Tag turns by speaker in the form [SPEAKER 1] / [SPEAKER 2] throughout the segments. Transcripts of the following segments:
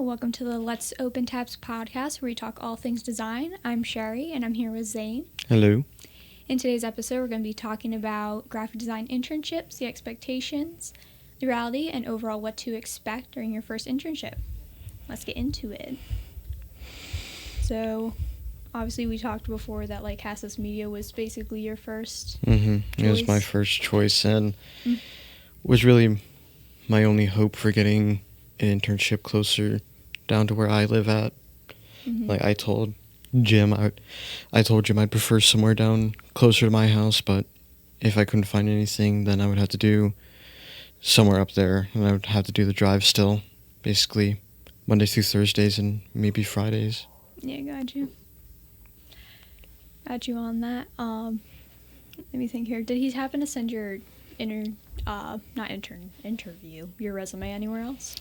[SPEAKER 1] welcome to the Let's Open Tabs podcast where we talk all things design. I'm Sheri and I'm here with Zane.
[SPEAKER 2] Hello.
[SPEAKER 1] In today's episode, we're going to be talking about graphic design internships, the expectations, the reality, and overall what to expect during your first internship. Let's get into it. So, obviously we talked before that like Cassus Media was basically your first choice.
[SPEAKER 2] It was my first choice and was really my only hope for getting an internship closer down to where I live at. Like I told Jim I'd prefer somewhere down closer to my house, but if I couldn't find anything, then I would have to do somewhere up there, and I would have to do the drive still, basically Mondays through Thursdays and maybe Fridays.
[SPEAKER 1] Yeah, got you on that. Let me think here. Did he happen to send your interview, your resume anywhere else?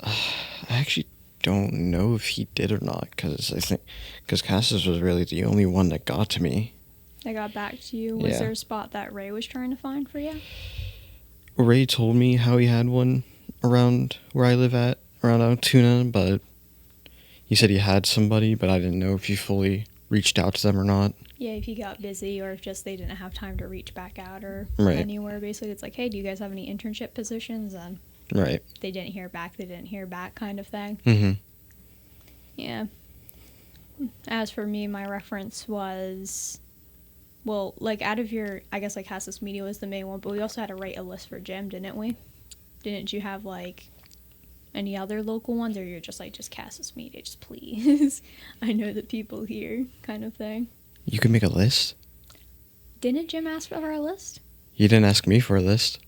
[SPEAKER 2] I actually don't know if he did or not, because Cassus was really the only one that got to me.
[SPEAKER 1] That got back to you? Was there a spot that Ray was trying to find for you?
[SPEAKER 2] Ray told me how he had one around where I live at, around Altoona, but he said he had somebody, but I didn't know if he fully reached out to them or not.
[SPEAKER 1] Yeah, if he got busy or if just they didn't have time to reach back out or anywhere. Basically, it's like, hey, do you guys have any internship positions? And they didn't hear back kind of thing. Yeah. As for me, my reference was, well, like out of your, I guess like Cassus Media was the main one, but we also had to write a list for Jim, didn't we? Didn't you have like any other local ones, or you're just like, just Cassus Media, just please? I know the people here kind of thing.
[SPEAKER 2] You could make a list?
[SPEAKER 1] Didn't Jim ask for a list?
[SPEAKER 2] You didn't ask me for a list.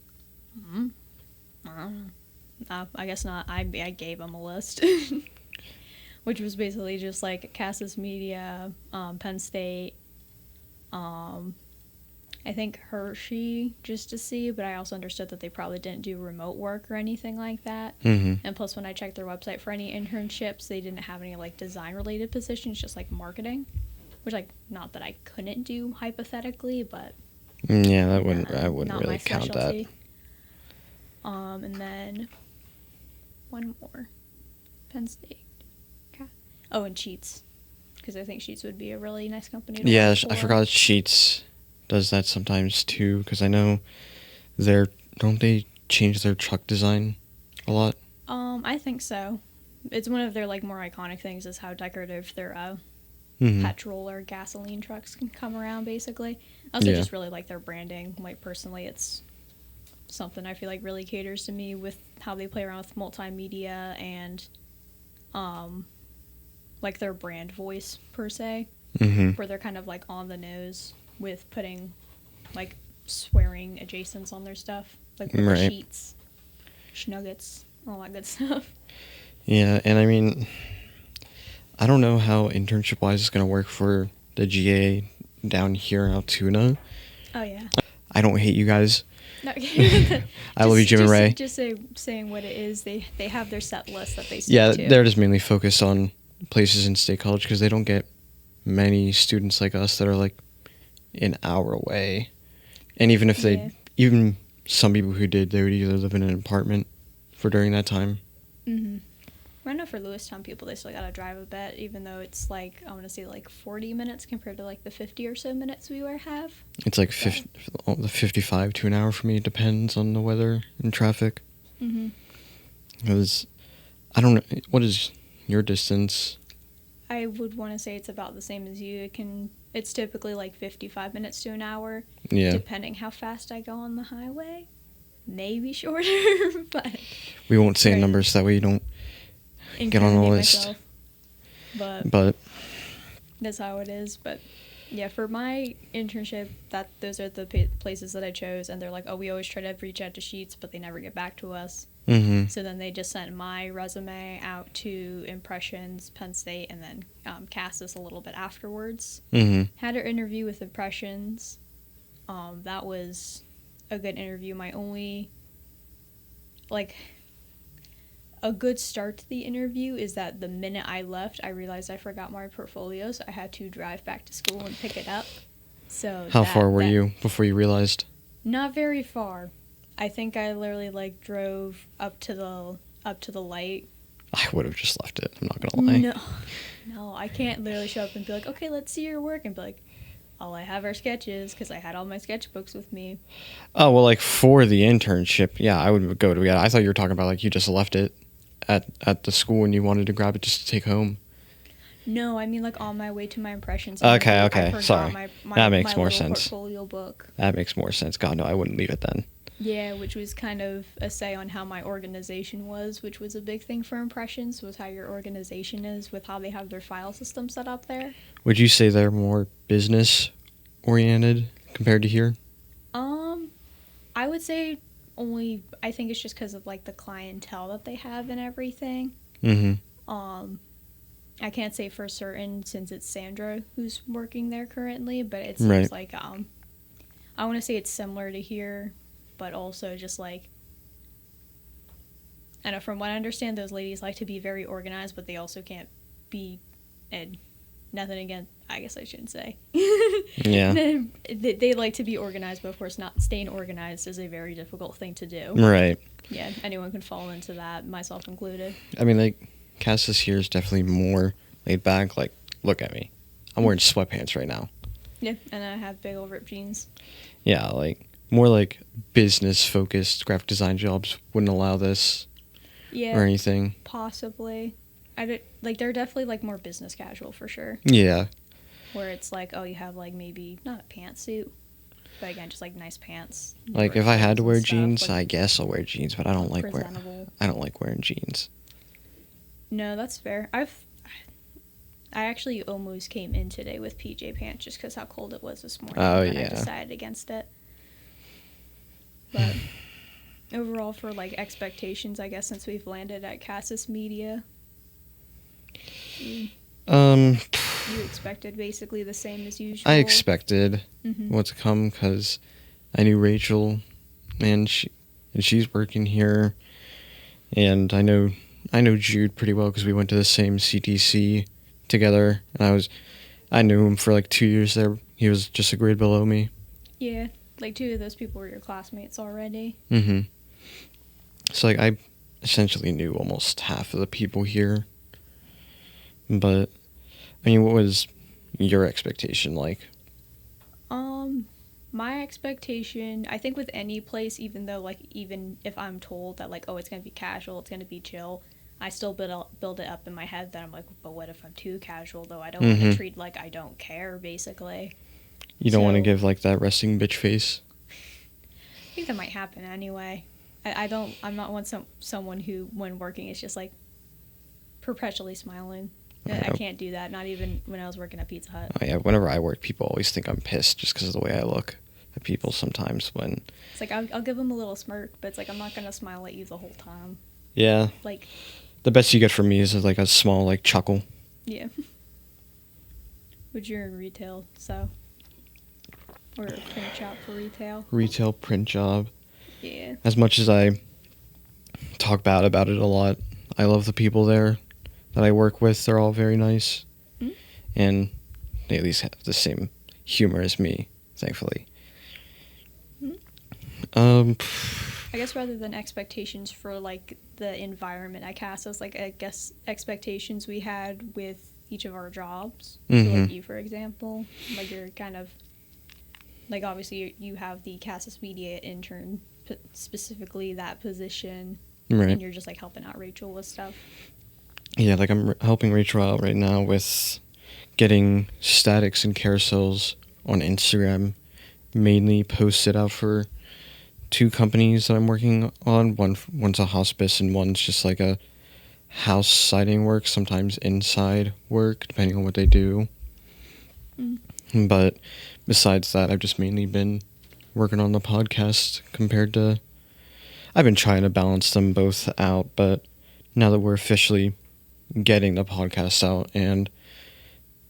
[SPEAKER 1] I guess not. I gave him a list. Which was basically just like Cassus Media, Penn State, I think Hershey, just to see, but I also understood that they probably didn't do remote work or anything like that. And plus, when I checked their website for any internships, they didn't have any like design-related positions, just like marketing, which like not that I couldn't do hypothetically, but
[SPEAKER 2] yeah, I wouldn't really count that.
[SPEAKER 1] And then one more, Penn State. Oh, and Sheets, because I think Sheets would be a really nice company to work for. I
[SPEAKER 2] forgot Sheets does that sometimes too, because I know don't they change their truck design a lot?
[SPEAKER 1] I think so. It's one of their like more iconic things is how decorative their petrol or gasoline trucks can come around, basically. I also just really like their branding. Like personally, it's something I feel like really caters to me with how they play around with multimedia and like their brand voice per se, where they're kind of like on the nose with putting like swearing adjacents on their stuff, like with the sheets, schnuggets, all that good stuff.
[SPEAKER 2] Yeah, and I mean, I don't know how internship wise it's gonna work for the GA down here in Altoona.
[SPEAKER 1] Oh yeah.
[SPEAKER 2] I don't hate you guys.
[SPEAKER 1] No,
[SPEAKER 2] I love you, Jim and Ray.
[SPEAKER 1] Just saying what it is. They have their set list that they stick to.
[SPEAKER 2] Yeah, they're just mainly focused on places in State College because they don't get many students like us that are like an hour away. And even if even some people who did, they would either live in an apartment for during that time.
[SPEAKER 1] I know for Lewistown people, they still gotta drive a bit, even though it's like, I want to say like 40 minutes compared to like the 50 or so minutes we have.
[SPEAKER 2] It's like 55 to an hour for me. It depends on the weather and traffic. Because I don't know, what is your distance?
[SPEAKER 1] I would want to say it's about the same as you. It's typically like 55 minutes to an hour, depending how fast I go on the highway. Maybe shorter, but
[SPEAKER 2] we won't say numbers that way you don't get on the list. But
[SPEAKER 1] that's how it is. But yeah, for my internship, those are the places that I chose, and they're like, oh, we always try to reach out to Sheets, but they never get back to us. So then they just sent my resume out to Impressions, Penn State, and then Cassus a little bit afterwards. Had an interview with Impressions. That was a good interview. My only, a good start to the interview is that the minute I left, I realized I forgot my portfolio, so I had to drive back to school and pick it up. So
[SPEAKER 2] how far were you before you realized?
[SPEAKER 1] Not very far. I think I literally drove up to the light
[SPEAKER 2] I would have just left it. I'm not gonna lie.
[SPEAKER 1] No, I can't literally show up and be like, okay, let's see your work, and be like, all I have are sketches, because I had all my sketchbooks with me.
[SPEAKER 2] Oh, well, like, for the internship, yeah, I would go to it. I thought you were talking about, like, you just left it at the school and you wanted to grab it just to take home.
[SPEAKER 1] No, I mean, like, on my way to my impressions.
[SPEAKER 2] Okay, sorry. That makes more
[SPEAKER 1] my
[SPEAKER 2] sense.
[SPEAKER 1] portfolio book.
[SPEAKER 2] That makes more sense. God, no, I wouldn't leave it then.
[SPEAKER 1] Yeah, which was kind of a say on how my organization was, which was a big thing for impressions, was how your organization is with how they have their file system set up there.
[SPEAKER 2] Would you say they're more business oriented compared to here?
[SPEAKER 1] I would say I think it's just because of, like, the clientele that they have and everything. I can't say for certain since it's Sandra who's working there currently, but it seems like, I want to say it's similar to here, but also just, like, I know from what I understand, those ladies like to be very organized, but they also can't be, and nothing against, I guess I shouldn't say.
[SPEAKER 2] Yeah.
[SPEAKER 1] They like to be organized, but of course not staying organized is a very difficult thing to do.
[SPEAKER 2] Right.
[SPEAKER 1] Yeah, anyone can fall into that, myself included.
[SPEAKER 2] I mean, like, Cassus here is definitely more laid back. Like, look at me. I'm wearing sweatpants right now.
[SPEAKER 1] Yeah, and I have big old ripped jeans.
[SPEAKER 2] Yeah, like, more like business-focused graphic design jobs wouldn't allow this or anything.
[SPEAKER 1] Possibly. They're definitely, like, more business casual for sure.
[SPEAKER 2] Yeah.
[SPEAKER 1] Where it's like, oh, you have, like, maybe not a pantsuit, but again, just, like, nice pants.
[SPEAKER 2] Like, if I had to wear jeans, like, I guess I'll wear jeans, but I don't like wearing jeans.
[SPEAKER 1] No, that's fair. I actually almost came in today with PJ pants just because how cold it was this morning.
[SPEAKER 2] Oh,
[SPEAKER 1] and
[SPEAKER 2] yeah.
[SPEAKER 1] I decided against it. But overall, for, like, expectations, I guess, since we've landed at Cassus Media, you expected basically the same as usual.
[SPEAKER 2] I expected what to come because I knew Rachel, and she's working here, and I know Jude pretty well because we went to the same CTC together, and I knew him for like 2 years there. He was just a grade below me. Yeah,
[SPEAKER 1] like 2 of those people were your classmates already.
[SPEAKER 2] So like I essentially knew almost half of the people here. But I mean, what was your expectation like?
[SPEAKER 1] My expectation, I think with any place, even if I'm told that, like, oh, it's going to be casual, it's going to be chill, I still build it up in my head that I'm like, but what if I'm too casual, though? I don't want to treat like I don't care, basically.
[SPEAKER 2] You don't want to give, like, that resting bitch face?
[SPEAKER 1] I think that might happen anyway. I'm not someone who, when working, is just, like, perpetually smiling. I can't do that, not even when I was working at Pizza Hut.
[SPEAKER 2] Oh, yeah, whenever I work, people always think I'm pissed just because of the way I look at people sometimes when...
[SPEAKER 1] It's like, I'll give them a little smirk, but it's like, I'm not going to smile at you the whole time.
[SPEAKER 2] Yeah.
[SPEAKER 1] Like...
[SPEAKER 2] The best you get from me is, like, a small, like, chuckle.
[SPEAKER 1] Yeah. But you're in retail, so... Or a print job for retail.
[SPEAKER 2] Retail print job.
[SPEAKER 1] Yeah.
[SPEAKER 2] As much as I talk bad about it a lot, I love the people there that I work with. They're all very nice. And they at least have the same humor as me, thankfully.
[SPEAKER 1] I guess rather than expectations for, like, the environment at Cassus, like, I guess expectations we had with each of our jobs. So, like, you, for example, like, you're kind of, like, obviously you have the Cassus Media intern, specifically that position,
[SPEAKER 2] right.
[SPEAKER 1] And you're just, like, helping out Rachel with stuff.
[SPEAKER 2] Yeah, like, I'm helping Rachel out right now with getting statics and carousels on Instagram, mainly posted out for 2 companies that I'm working on. One's a hospice and one's just like a house siding work, sometimes inside work, depending on what they do. But besides that, I've just mainly been working on the podcast I've been trying to balance them both out, but now that we're officially getting the podcast out, and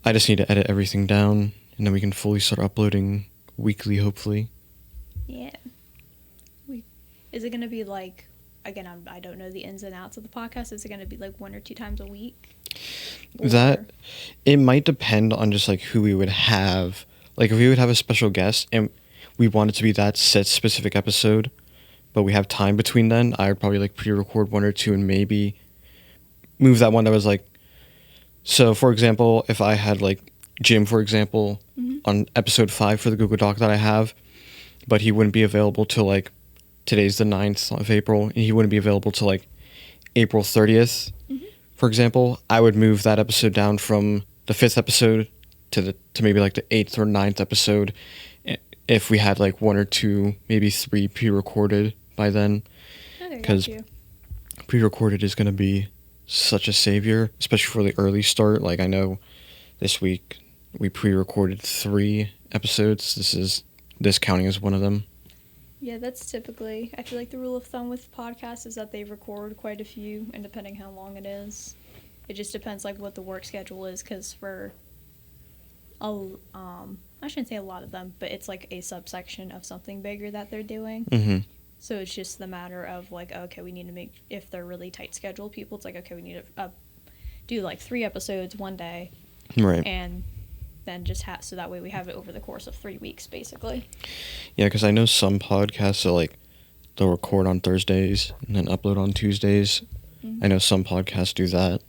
[SPEAKER 2] I just need to edit everything down, and then we can fully start uploading weekly, hopefully.
[SPEAKER 1] Yeah. Is it going to be like, again, I don't know the ins and outs of the podcast, is it going to be like 1 or 2 times a week?
[SPEAKER 2] That, it might depend on just like who we would have. Like if we would have a special guest and we want it to be that set specific episode, but we have time between then, I would probably like pre-record 1 or 2 and maybe move that one that was like, so for example, if I had like Jim, for example, on episode 5 for the Google Doc that I have, but he wouldn't be available till like, today's the 9th of April, and he wouldn't be available till like April 30th, for example, I would move that episode down from the 5th episode to maybe like the 8th or 9th episode, if we had like 1 or 2, maybe 3 pre-recorded by then, because pre-recorded is going to be such a savior, especially for the early start. Like, I know this week we pre-recorded 3 episodes. This counting as one of them.
[SPEAKER 1] Yeah, that's typically, I feel like the rule of thumb with podcasts is that they record quite a few, and depending how long it is, it just depends like what the work schedule is, because for I shouldn't say a lot of them, but it's like a subsection of something bigger that they're doing. So it's just the matter of like, okay, we need to make, if they're really tight scheduled people, it's like, okay, we need to do like 3 episodes one day,
[SPEAKER 2] right?
[SPEAKER 1] And then just so that way we have it over the course of 3 weeks, basically.
[SPEAKER 2] Yeah, because I know some podcasts are like, they'll record on Thursdays and then upload on Tuesdays. I know some podcasts do that.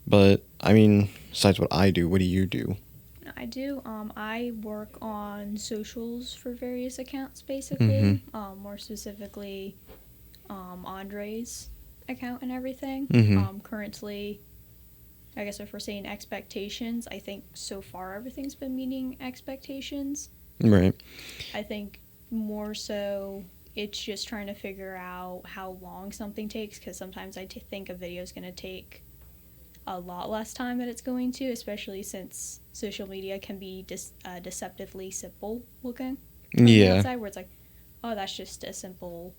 [SPEAKER 2] But, I mean, besides what I do, what do you do?
[SPEAKER 1] I work on socials for various accounts, basically. More specifically, Andre's account and everything. Currently, I guess if we're saying expectations, I think so far everything's been meeting expectations.
[SPEAKER 2] Right.
[SPEAKER 1] I think more so it's just trying to figure out how long something takes, because sometimes I think a video is going to take a lot less time than it's going to, especially since social media can be deceptively simple looking.
[SPEAKER 2] Yeah.
[SPEAKER 1] Outside, where it's like, oh, that's just a simple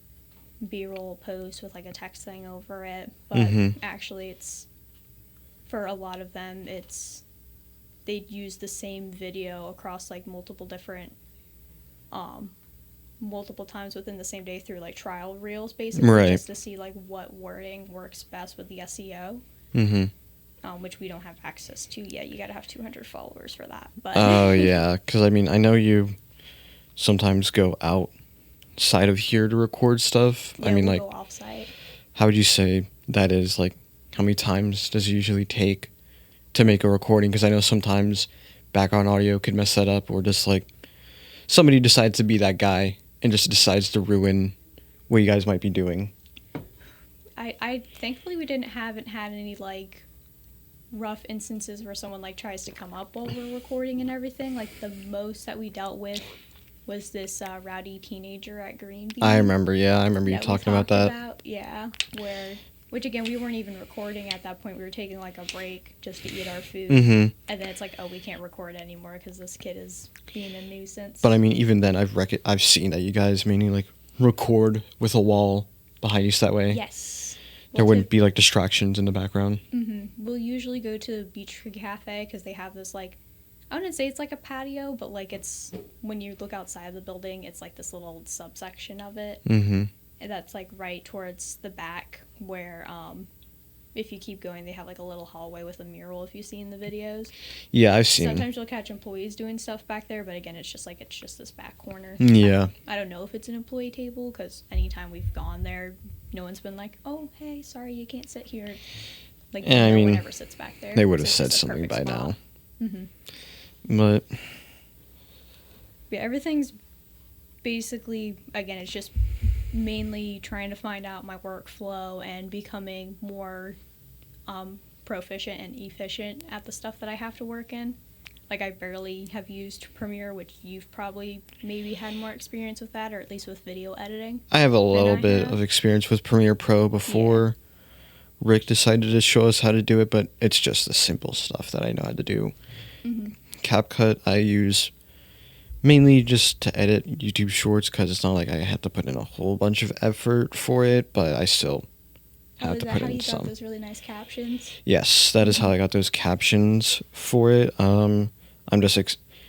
[SPEAKER 1] B-roll post with like a text thing over it. But actually it's, for a lot of them, they'd use the same video across like multiple different, multiple times within the same day through like trial reels, basically, just to see like what wording works best with the SEO. Which we don't have access to yet. You gotta have 200 followers for that. But
[SPEAKER 2] oh, yeah, because I mean, I know you sometimes go outside of here to record stuff.
[SPEAKER 1] Yeah,
[SPEAKER 2] I mean,
[SPEAKER 1] we'll
[SPEAKER 2] like,
[SPEAKER 1] go off-site.
[SPEAKER 2] How would you say that is? Like, how many times does it usually take to make a recording? Because I know sometimes background audio could mess that up, or just like somebody decides to be that guy and just decides to ruin what you guys might be doing.
[SPEAKER 1] I thankfully we haven't had any like rough instances where someone like tries to come up while we're recording and everything. Like the most that we dealt with was this rowdy teenager at Green Bean.
[SPEAKER 2] I remember you talking about that.
[SPEAKER 1] Which again, we weren't even recording at that point. We were taking like a break just to eat our food. And then it's like, oh, we can't record anymore because this kid is being a nuisance.
[SPEAKER 2] But I mean, even then, I've seen that you guys mainly like record with a wall behind you, so that way.
[SPEAKER 1] Yes.
[SPEAKER 2] There wouldn't be like distractions in the background.
[SPEAKER 1] We'll usually go to Beach Tree Cafe because they have this like, I wouldn't say it's like a patio, but like it's, when you look outside of the building, it's like this little subsection of it. And that's like right towards the back where, if you keep going, they have like a little hallway with a mural, if you've seen the videos.
[SPEAKER 2] Yeah, I've seen.
[SPEAKER 1] Sometimes you'll catch employees doing stuff back there, but again, it's just this back corner.
[SPEAKER 2] Yeah.
[SPEAKER 1] I don't know if it's an employee table, because anytime we've gone there, no one's been like, oh, hey, sorry, you can't sit here. Like,
[SPEAKER 2] I mean,
[SPEAKER 1] one ever sits back there.
[SPEAKER 2] They would have said something by now. But
[SPEAKER 1] yeah, everything's basically, again, it's just mainly trying to find out my workflow and becoming more proficient and efficient at the stuff that I have to work in. Like, I barely have used Premiere, which you've probably maybe had more experience with that, or at least with video editing.
[SPEAKER 2] I have a little bit of experience with Premiere Pro before Rick decided to show us how to do it, but it's just the simple stuff that I know how to do. CapCut I use mainly just to edit YouTube shorts, because it's not like I have to put in a whole bunch of effort for it, but I still have to put in some. How you got
[SPEAKER 1] those really nice captions?
[SPEAKER 2] Yes, that is how I got those captions for it. I'm just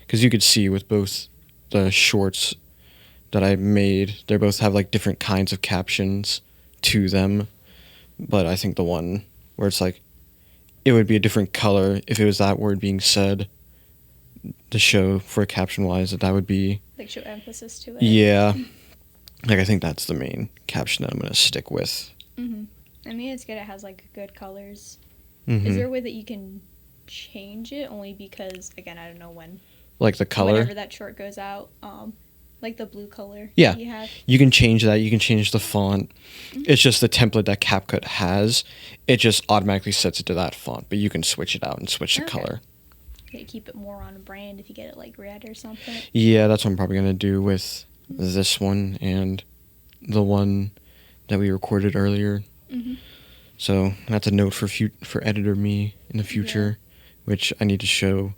[SPEAKER 2] because you could see with both the shorts that I made, they both have like different kinds of captions to them, but I think the one where it's like it would be a different color if it was that word being said, to show for caption wise that would be
[SPEAKER 1] like show emphasis to it.
[SPEAKER 2] Yeah, like I think that's the main caption that I'm gonna stick with.
[SPEAKER 1] I mean, it's good. It has like good colors.
[SPEAKER 2] Mm-hmm.
[SPEAKER 1] Is there a way that you can change it? Only because, again, I don't know when.
[SPEAKER 2] Like the color?
[SPEAKER 1] Whenever that short goes out. Like the blue color.
[SPEAKER 2] Yeah.
[SPEAKER 1] You have.
[SPEAKER 2] You can change that. You can change the font. Mm-hmm. It's just the template that CapCut has. It just automatically sets it to that font. But you can switch it out and switch the color.
[SPEAKER 1] Okay, keep it more on brand if you get it like red or something.
[SPEAKER 2] Yeah, that's what I'm probably going to do with this one and the one that we recorded earlier. Mm-hmm. So that's a note for editor me in the future, which I need to show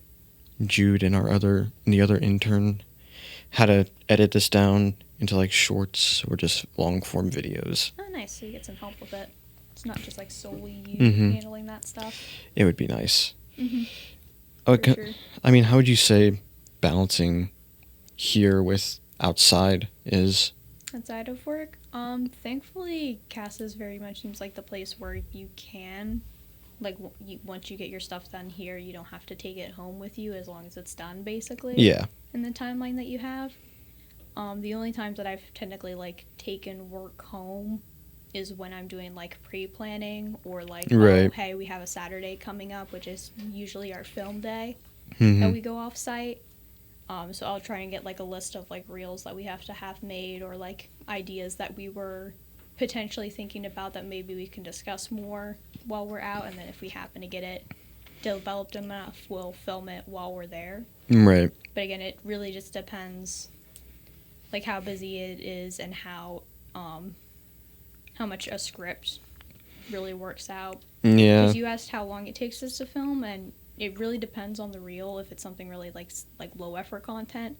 [SPEAKER 2] Jude and the other intern how to edit this down into like shorts or just long form videos.
[SPEAKER 1] Oh, nice. So you get some help with it. It's not just like solely you handling that stuff.
[SPEAKER 2] It would be nice.
[SPEAKER 1] Mm-hmm.
[SPEAKER 2] Okay.
[SPEAKER 1] Sure.
[SPEAKER 2] I mean, how would you say balancing here with outside is?
[SPEAKER 1] Outside of work? Thankfully, Cassus very much seems like the place where you can, like, once you get your stuff done here, you don't have to take it home with you as long as it's done, basically.
[SPEAKER 2] Yeah.
[SPEAKER 1] In the timeline that you have. The only times that I've technically, like, taken work home is when I'm doing, like, pre-planning or, like, oh, hey, we have a Saturday coming up, which is usually our film day that we go off-site. So I'll try and get, like, a list of, like, reels that we have to have made or, like, ideas that we were potentially thinking about that maybe we can discuss more while we're out. And then if we happen to get it developed enough, we'll film it while we're there.
[SPEAKER 2] Right.
[SPEAKER 1] But, again, it really just depends, like, how busy it is and how much a script really works out.
[SPEAKER 2] Yeah.
[SPEAKER 1] Because you asked how long it takes us to film, and it really depends on the reel. If it's something really like low effort content,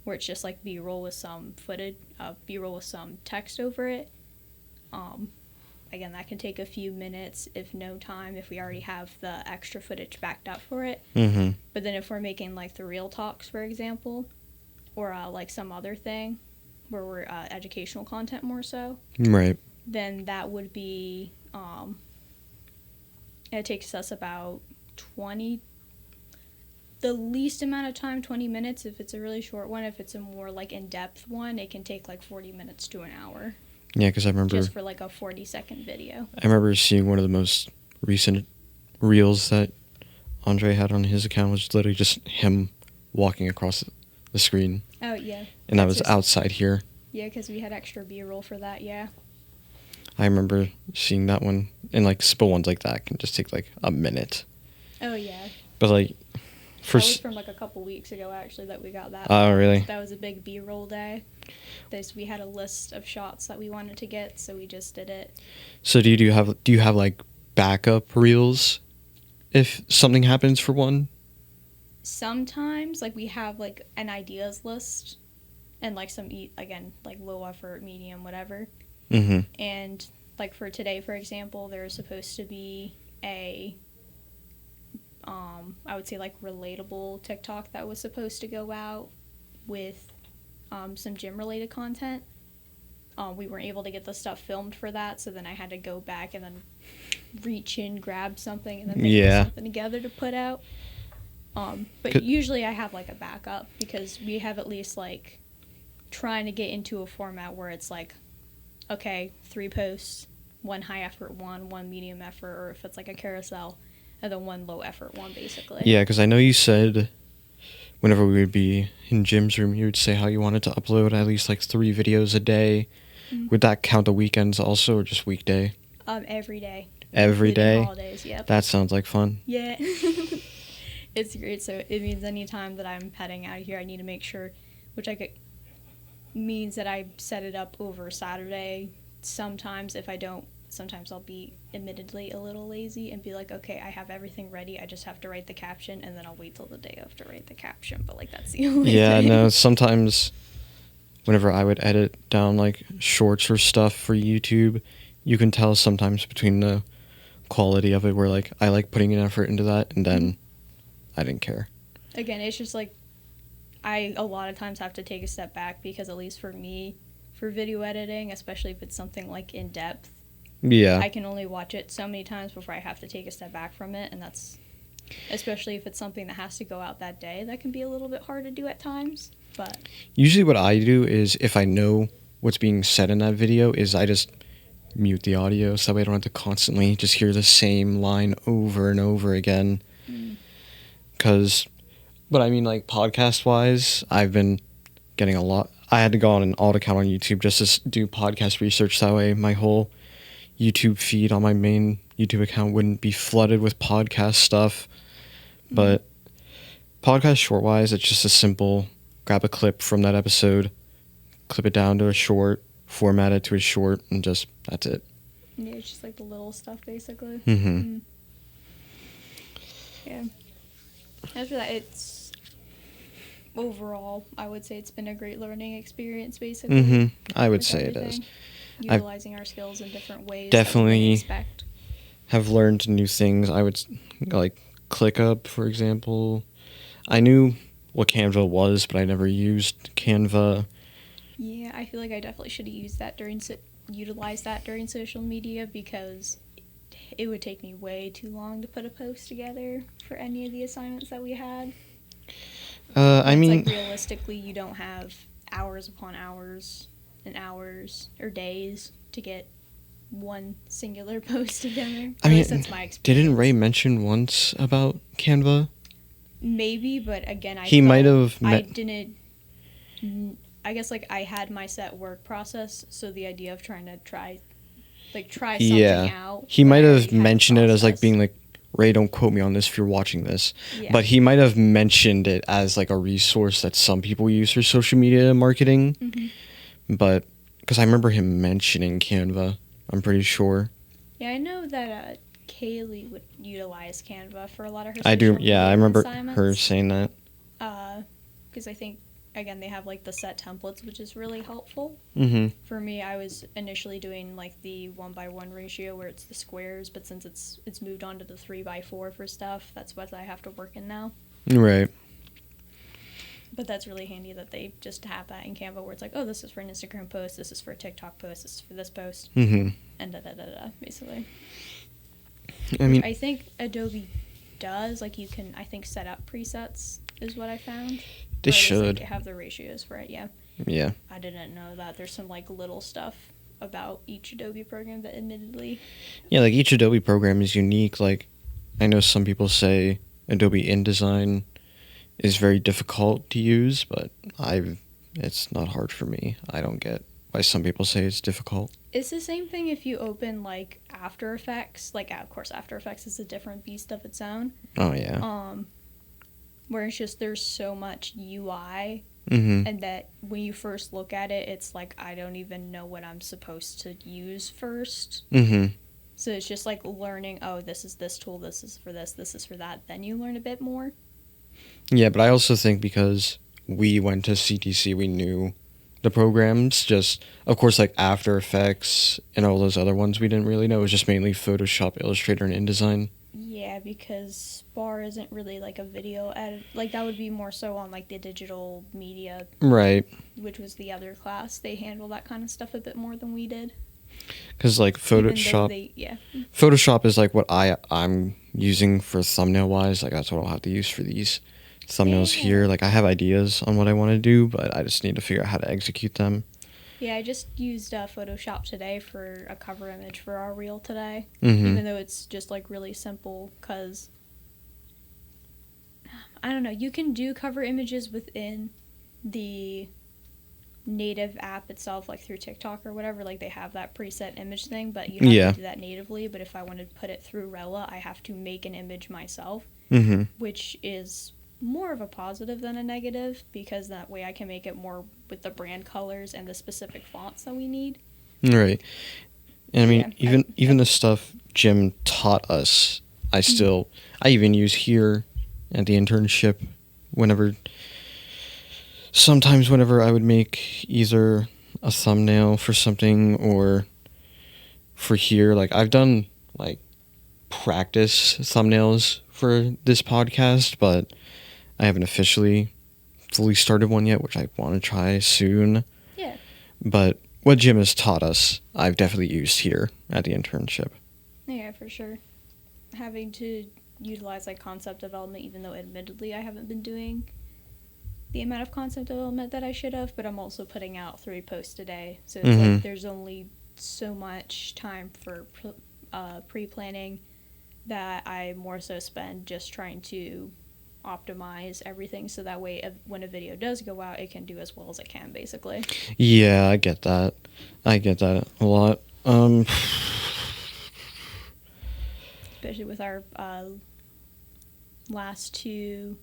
[SPEAKER 1] where it's just like B-roll with some footage, B-roll with some text over it. Again, that can take a few minutes, if no time, if we already have the extra footage backed up for it.
[SPEAKER 2] Mm-hmm. But
[SPEAKER 1] then if we're making like the real talks, for example, or like some other thing where we're educational content more so,
[SPEAKER 2] right?
[SPEAKER 1] Then that would be it takes us about 20, the least amount of time, 20 minutes if it's a really short one. If it's a more like in-depth one, it can take like 40 minutes to an hour.
[SPEAKER 2] Yeah, because I remember
[SPEAKER 1] just for like a 40-second video.
[SPEAKER 2] I remember seeing one of the most recent reels that Andre had on his account was literally just him walking across the screen.
[SPEAKER 1] Oh yeah.
[SPEAKER 2] And that was outside here.
[SPEAKER 1] Yeah, because we had extra B-roll for that. Yeah.
[SPEAKER 2] I remember seeing that one, and like simple ones like that can just take like a minute.
[SPEAKER 1] Oh yeah.
[SPEAKER 2] But like,
[SPEAKER 1] that was from like a couple weeks ago actually that we got that.
[SPEAKER 2] Oh really?
[SPEAKER 1] That was a big B-roll day. We had a list of shots that we wanted to get, so we just did it.
[SPEAKER 2] So do you have like backup reels if something happens for one?
[SPEAKER 1] Sometimes like we have like an ideas list, and like some again like low effort, medium, whatever.
[SPEAKER 2] Mm-hmm.
[SPEAKER 1] And like for today, for example, there's supposed to be a I would say like relatable TikTok that was supposed to go out with some gym related content. We weren't able to get the stuff filmed for that, so then I had to go back and then reach in, grab something, and then put something together to put out. But usually I have like a backup because we have at least like trying to get into a format where it's like, okay, 3 posts, 1 high effort one medium effort, or if it's like a carousel, and then 1 low effort one, basically.
[SPEAKER 2] Yeah, because I know you said whenever we would be in Jim's room, you would say how you wanted to upload at least like 3 videos a day. Mm-hmm. Would that count the weekends also, or just weekday?
[SPEAKER 1] Every day.
[SPEAKER 2] Every day?
[SPEAKER 1] Holidays, yep.
[SPEAKER 2] That sounds like fun.
[SPEAKER 1] Yeah. It's great. So it means any time that I'm heading out of here, I need to make sure, which means that I set it up over Saturday. Sometimes if I don't, sometimes I'll be admittedly a little lazy and be like, okay, I have everything ready. I just have to write the caption, and then I'll wait till the day of to write the caption. But like that's the only thing.
[SPEAKER 2] No, sometimes whenever I would edit down like shorts or stuff for YouTube, you can tell sometimes between the quality of it where like I like putting an effort into that, and then I didn't care.
[SPEAKER 1] Again, it's just like I a lot of times have to take a step back because at least for me, for video editing, especially if it's something like in depth, I can only watch it so many times before I have to take a step back from it, and that's especially if it's something that has to go out that day, that can be a little bit hard to do at times. But
[SPEAKER 2] usually what I do is if I know what's being said in that video is I just mute the audio so that way I don't have to constantly just hear the same line over and over again. But I mean, like, podcast-wise, I've been getting a lot. I had to go on an alt account on YouTube just to do podcast research. That way my whole YouTube feed on my main YouTube account wouldn't be flooded with podcast stuff. But podcast short-wise, it's just a simple grab a clip from that episode, clip it down to a short, format it to a short, and just that's it.
[SPEAKER 1] Yeah, it's just like the little stuff, basically. Yeah. After that, it's overall, I would say it's been a great learning experience, basically.
[SPEAKER 2] I would say it is.
[SPEAKER 1] Utilizing our skills in different ways.
[SPEAKER 2] Definitely have learned new things. I would, like, ClickUp, for example. I knew what Canva was, but I never used Canva.
[SPEAKER 1] Yeah, I feel like I definitely should have utilized that during social media, because it would take me way too long to put a post together for any of the assignments that we had. I mean, like, realistically, you don't have hours upon hours and hours or days to get one singular post together.
[SPEAKER 2] I mean,
[SPEAKER 1] that's my experience.
[SPEAKER 2] Didn't Ray mention once about Canva?
[SPEAKER 1] Maybe, but again, I didn't. I guess, like, I had my set work process, so the idea of trying to try something out.
[SPEAKER 2] He might have mentioned it as, like, being like, Ray, don't quote me on this if you're watching this. Yeah. But he might have mentioned it as, like, a resource that some people use for social media marketing. But, because I remember him mentioning Canva, I'm pretty sure.
[SPEAKER 1] Yeah, I know that Kaylee would utilize Canva for a lot of her
[SPEAKER 2] I remember her saying that.
[SPEAKER 1] Because I think, again, they have, like, the set templates, which is really helpful. For me, I was initially doing, like, the 1:1 ratio where it's the squares, but since it's moved on to the 3:4 for stuff, that's what I have to work in now.
[SPEAKER 2] Right.
[SPEAKER 1] But that's really handy that they just have that in Canva where it's like, oh, this is for an Instagram post, this is for a TikTok post, this is for this post, and basically. I mean, I think Adobe does, like, you can, I think, set up presets is what I found.
[SPEAKER 2] They should.
[SPEAKER 1] Like, have the ratios for it, yeah.
[SPEAKER 2] Yeah.
[SPEAKER 1] I didn't know that. There's some, like, little stuff about each Adobe program that admittedly...
[SPEAKER 2] Yeah, like, each Adobe program is unique. Like, I know some people say Adobe InDesign is very difficult to use, but it's not hard for me. I don't get why some people say it's difficult.
[SPEAKER 1] It's the same thing if you open, like, After Effects. Like, of course, After Effects is a different beast of its own.
[SPEAKER 2] Oh, yeah.
[SPEAKER 1] Where it's just there's so much UI, and that when you first look at it, it's like, I don't even know what I'm supposed to use first. So it's just like learning, oh, this is this tool, this is for this is for that. Then you learn a bit more.
[SPEAKER 2] Yeah, but I also think because we went to CTC, we knew the programs. Just, of course, like After Effects and all those other ones we didn't really know. It was just mainly Photoshop, Illustrator, and InDesign. Yeah,
[SPEAKER 1] because Spar isn't really, like, a video edit. Like, that would be more so on, like, the digital media.
[SPEAKER 2] Right.
[SPEAKER 1] Which was the other class. They handle that kind of stuff a bit more than we did.
[SPEAKER 2] Because, like, Photoshop... Photoshop is, like, what I'm using for thumbnail-wise. Like, that's what I'll have to use for these thumbnails here. Like, I have ideas on what I want to do, but I just need to figure out how to execute them.
[SPEAKER 1] Yeah, I just used Photoshop today for a cover image for our reel today, even though it's just, like, really simple, because, I don't know, you can do cover images within the native app itself, like through TikTok or whatever, like they have that preset image thing, but you have to do that natively. But if I wanted to put it through Rella, I have to make an image myself, which is more of a positive than a negative, because that way I can make it more with the brand colors and the specific fonts that we need.
[SPEAKER 2] Right. And I mean, even the stuff Jim taught us, I even use here at the internship sometimes whenever I would make either a thumbnail for something or for here, like I've done like practice thumbnails for this podcast, but I haven't officially fully started one yet, which I want to try soon.
[SPEAKER 1] Yeah.
[SPEAKER 2] But what Jim has taught us, I've definitely used here at the internship.
[SPEAKER 1] Yeah, for sure. Having to utilize like concept development, even though admittedly I haven't been doing the amount of concept development that I should have, but I'm also putting out 3 posts a day. So it's like there's only so much time for pre-planning that I more so spend just trying to optimize everything so that way when a video does go out, it can do as well as it can, basically.
[SPEAKER 2] Yeah, I get that. I get that a lot.
[SPEAKER 1] Especially with our last two.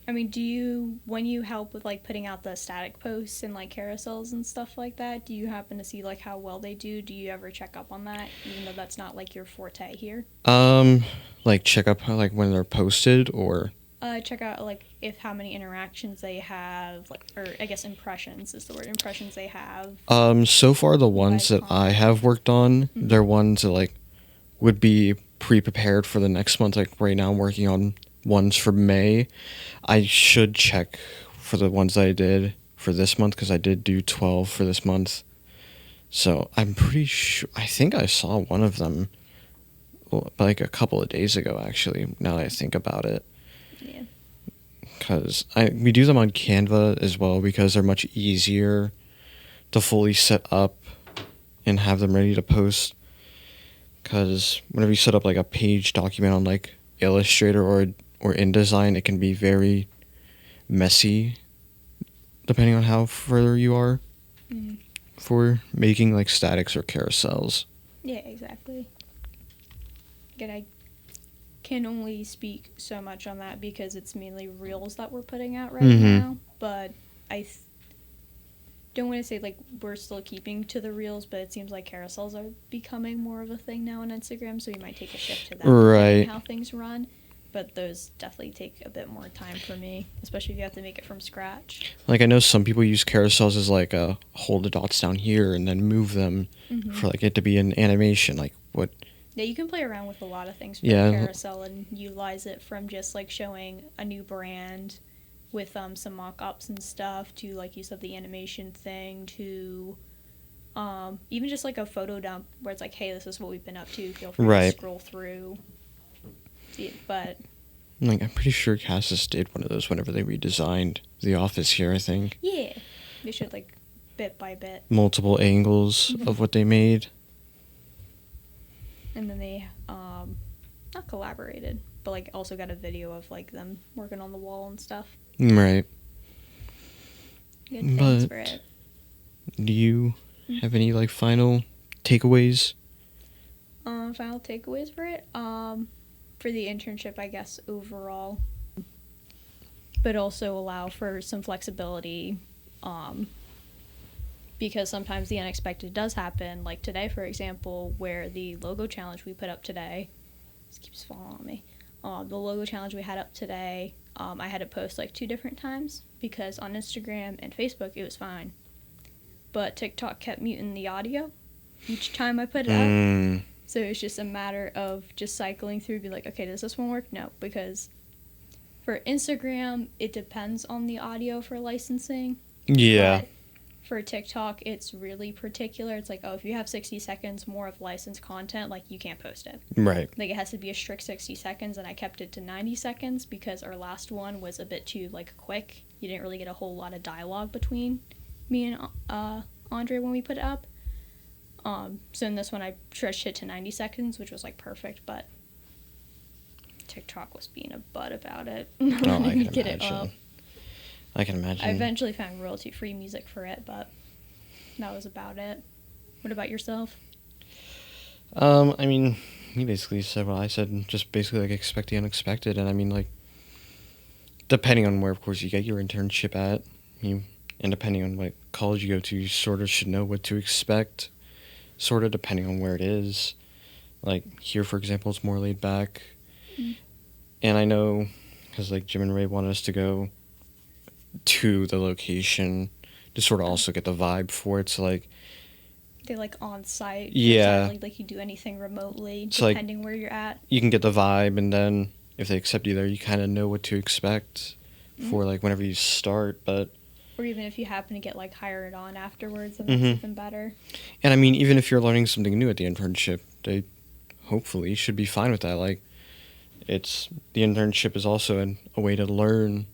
[SPEAKER 1] I mean, when you help with like putting out the static posts and like carousels and stuff like that, do you happen to see like how well they do? Do you ever check up on that, even though that's not like your forte here?
[SPEAKER 2] Like check up how, like when they're posted, or
[SPEAKER 1] check out like if how many interactions they have, like, or I guess impressions is the word, impressions they have.
[SPEAKER 2] So far the ones that I have worked on, they're ones that like would be pre-prepared for the next month. Like right now I'm working on ones for May. I should check for the ones that I did for this month, because I did do 12 for this month. So I'm pretty sure, I think I saw one of them like a couple of days ago, actually, now that I think about it.
[SPEAKER 1] Yeah.
[SPEAKER 2] Because we do them on Canva as well, because they're much easier to fully set up and have them ready to post. Because whenever you set up like a page document on like Illustrator or InDesign, it can be very messy depending on how further you are for making like statics or carousels.
[SPEAKER 1] Yeah, exactly. Again, I can only speak so much on that because it's mainly reels that we're putting out right now, but I don't want to say like we're still keeping to the reels, but it seems like carousels are becoming more of a thing now on Instagram, so we might take a shift to that,
[SPEAKER 2] right?
[SPEAKER 1] How things run. But those definitely take a bit more time for me, especially if you have to make it from scratch.
[SPEAKER 2] Like I know some people use carousels as like a hold the dots down here and then move them for like it to be an animation. Like what?
[SPEAKER 1] Yeah, you can play around with a lot of things for a carousel and utilize it from just like showing a new brand with some mock-ups and stuff to, like you said, the animation thing to even just like a photo dump where it's like, hey, this is what we've been up to. Feel free to scroll through. But
[SPEAKER 2] like I'm pretty sure Cassus did one of those whenever they redesigned the office here, I think.
[SPEAKER 1] Yeah, they showed like bit by bit
[SPEAKER 2] multiple angles of what they made,
[SPEAKER 1] and then they not collaborated, but like also got a video of like them working on the wall and stuff.
[SPEAKER 2] Right.
[SPEAKER 1] Good things for it.
[SPEAKER 2] Do you have any like final takeaways?
[SPEAKER 1] Final takeaways for it. For the internship, I guess, overall, but also allow for some flexibility, because sometimes the unexpected does happen, like today, for example, where the logo challenge we put up today, this keeps falling on me, the logo challenge we had up today, I had to post like 2 different times, because on Instagram and Facebook it was fine, but TikTok kept muting the audio each time I put it up. So it's just a matter of just cycling through, be like, okay, does this one work? No, because for Instagram, it depends on the audio for licensing.
[SPEAKER 2] Yeah.
[SPEAKER 1] But for TikTok, it's really particular. It's like, oh, if you have 60 seconds more of licensed content, like, you can't post it.
[SPEAKER 2] Right.
[SPEAKER 1] Like, it has to be a strict 60 seconds, and I kept it to 90 seconds because our last one was a bit too, like, quick. You didn't really get a whole lot of dialogue between me and Andre when we put it up. So in this one, I stretched it to 90 seconds, which was, like, perfect, but TikTok was being a butt about it.
[SPEAKER 2] Oh, I can
[SPEAKER 1] get
[SPEAKER 2] imagine.
[SPEAKER 1] It up.
[SPEAKER 2] I can imagine.
[SPEAKER 1] I eventually found royalty-free music for it, but that was about it. What about yourself?
[SPEAKER 2] I mean, you basically said what I said, just basically, like, expect the unexpected, and I mean, like, depending on where, of course, you get your internship at, and depending on what college you go to, you sort of should know what to expect. Sort of depending on where it is. Like here, for example, it's more laid back. And I know, because like Jim and Ray wanted us to go to the location to sort of also get the vibe for it. So like,
[SPEAKER 1] they like on site.
[SPEAKER 2] Yeah.
[SPEAKER 1] Like you do anything remotely,
[SPEAKER 2] so
[SPEAKER 1] depending
[SPEAKER 2] like,
[SPEAKER 1] where you're at.
[SPEAKER 2] You can get the vibe, and then if they accept you there, you kind of know what to expect for like whenever you start. But
[SPEAKER 1] or even if you happen to get like hired on afterwards, then that's even better.
[SPEAKER 2] And I mean, even if you're learning something new at the internship, they hopefully should be fine with that. Like, it's the internship is also a way to learn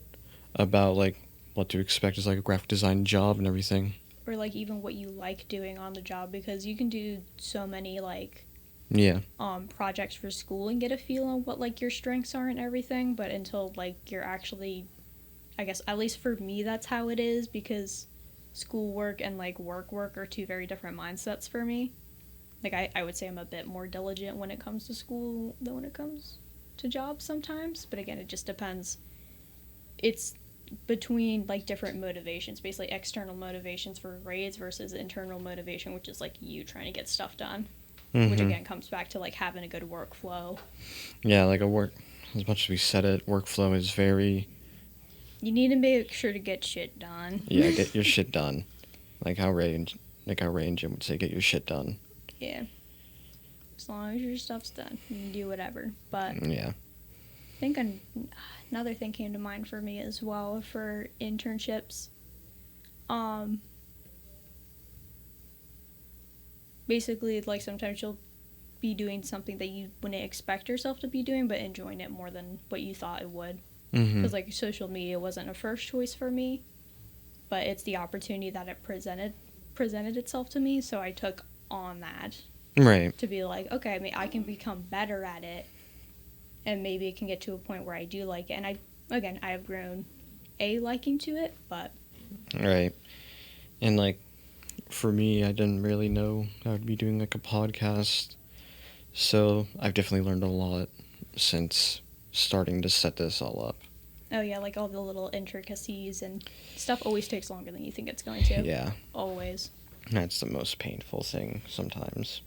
[SPEAKER 2] about like what to expect as like a graphic design job and everything.
[SPEAKER 1] or like even what you like doing on the job, because you can do so many like projects for school and get a feel on what like your strengths are and everything, but until like you're actually, I guess at least for me that's how it is, because schoolwork and like work are two very different mindsets for me. Like I would say I'm a bit more diligent when it comes to school than when it comes to jobs sometimes, but again, it just depends. It's between like different motivations, basically external motivations for grades versus internal motivation, which is like you trying to get stuff done, which again comes back to like having a good workflow.
[SPEAKER 2] Yeah, like as much as we said it, workflow is very...
[SPEAKER 1] You need to make sure to get shit done.
[SPEAKER 2] Yeah, get your shit done. Like how Ray and Jim would say, get your shit done.
[SPEAKER 1] Yeah. As long as your stuff's done, you can do whatever. But
[SPEAKER 2] yeah.
[SPEAKER 1] I think another thing came to mind for me as well for internships. Basically, like sometimes you'll be doing something that you wouldn't expect yourself to be doing, but enjoying it more than what you thought it would. Because like social media wasn't a first choice for me, but it's the opportunity that it presented itself to me, so I took on that.
[SPEAKER 2] Right.
[SPEAKER 1] To be like, okay, I mean, I can become better at it, and maybe it can get to a point where I do like it. And I have grown a liking to it, but...
[SPEAKER 2] Right. And like, for me, I didn't really know I would be doing like a podcast, so I've definitely learned a lot since starting to set this all up.
[SPEAKER 1] Oh yeah, like all the little intricacies and stuff always takes longer than you think it's going to.
[SPEAKER 2] Yeah.
[SPEAKER 1] Always.
[SPEAKER 2] That's the most painful thing sometimes.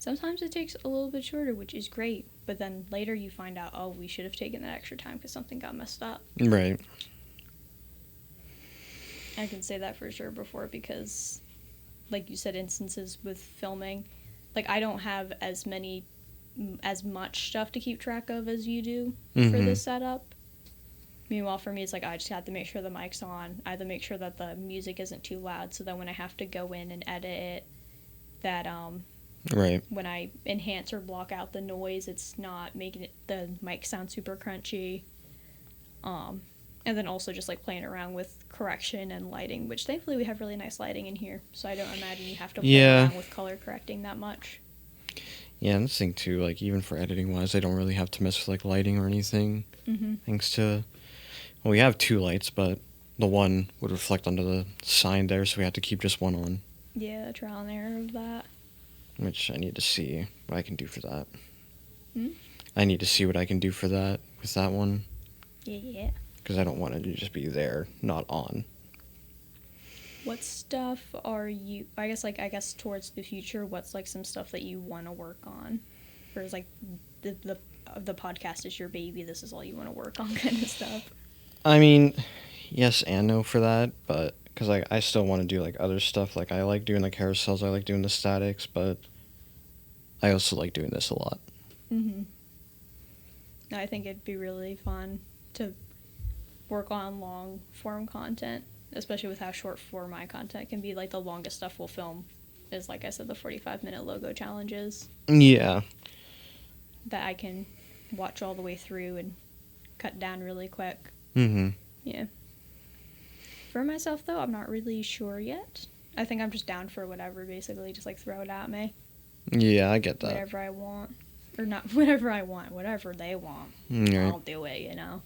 [SPEAKER 1] Sometimes it takes a little bit shorter, which is great, but then later you find out, oh, we should have taken that extra time because something got messed up.
[SPEAKER 2] Right.
[SPEAKER 1] I can say that for sure before, because, like you said, instances with filming, like I don't have as much stuff to keep track of as you do for this setup. Meanwhile, for me, it's like I just have to make sure the mic's on. I have to make sure that the music isn't too loud, so that when I have to go in and edit it, that
[SPEAKER 2] right.
[SPEAKER 1] when I enhance or block out the noise, it's not making the mic sound super crunchy. And then also just like playing around with correction and lighting, which thankfully we have really nice lighting in here, so I don't imagine you have to play around with color correcting that much.
[SPEAKER 2] Yeah, and this thing too, like even for editing wise, I don't really have to mess with like lighting or anything. Thanks to, well, we have two lights, but the one would reflect onto the sign there, so we have to keep just one on.
[SPEAKER 1] Yeah, trial and error of that.
[SPEAKER 2] Which I need to see what I can do for that.
[SPEAKER 1] Hmm?
[SPEAKER 2] I need to see what I can do for that with that one.
[SPEAKER 1] Yeah.
[SPEAKER 2] Because I don't want it to just be there, not on.
[SPEAKER 1] What stuff are you, I guess towards the future, what's like some stuff that you want to work on? Or is like the podcast is your baby, this is all you want to work on kind of stuff?
[SPEAKER 2] I mean, yes and no for that, but because like I still want to do like other stuff. Like I like doing the carousels, I like doing the statics, but I also like doing this a lot.
[SPEAKER 1] No, I think it'd be really fun to work on long form content, especially with how short form my content can be. Like the longest stuff we'll film is, like I said, the 45-minute logo challenges.
[SPEAKER 2] Yeah.
[SPEAKER 1] That I can watch all the way through and cut down really quick. Yeah. For myself, though, I'm not really sure yet. I think I'm just down for whatever, basically. Just, like, throw it at me.
[SPEAKER 2] Yeah, I get that.
[SPEAKER 1] Whatever I want. Or not whatever I want. Whatever they want.
[SPEAKER 2] Right.
[SPEAKER 1] I'll do it, you know?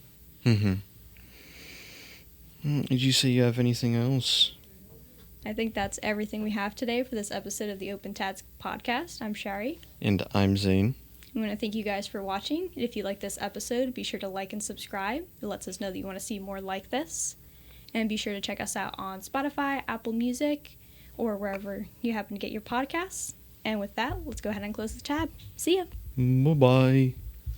[SPEAKER 2] Did you say you have anything else?
[SPEAKER 1] I think that's everything we have today for this episode of the Open Tats podcast. I'm Sheri.
[SPEAKER 2] And I'm Zane.
[SPEAKER 1] I want to thank you guys for watching. If you like this episode, be sure to like and subscribe. It lets us know that you want to see more like this. And be sure to check us out on Spotify, Apple Music, or wherever you happen to get your podcasts. And with that, let's go ahead and close the tab. See ya.
[SPEAKER 2] Bye-bye.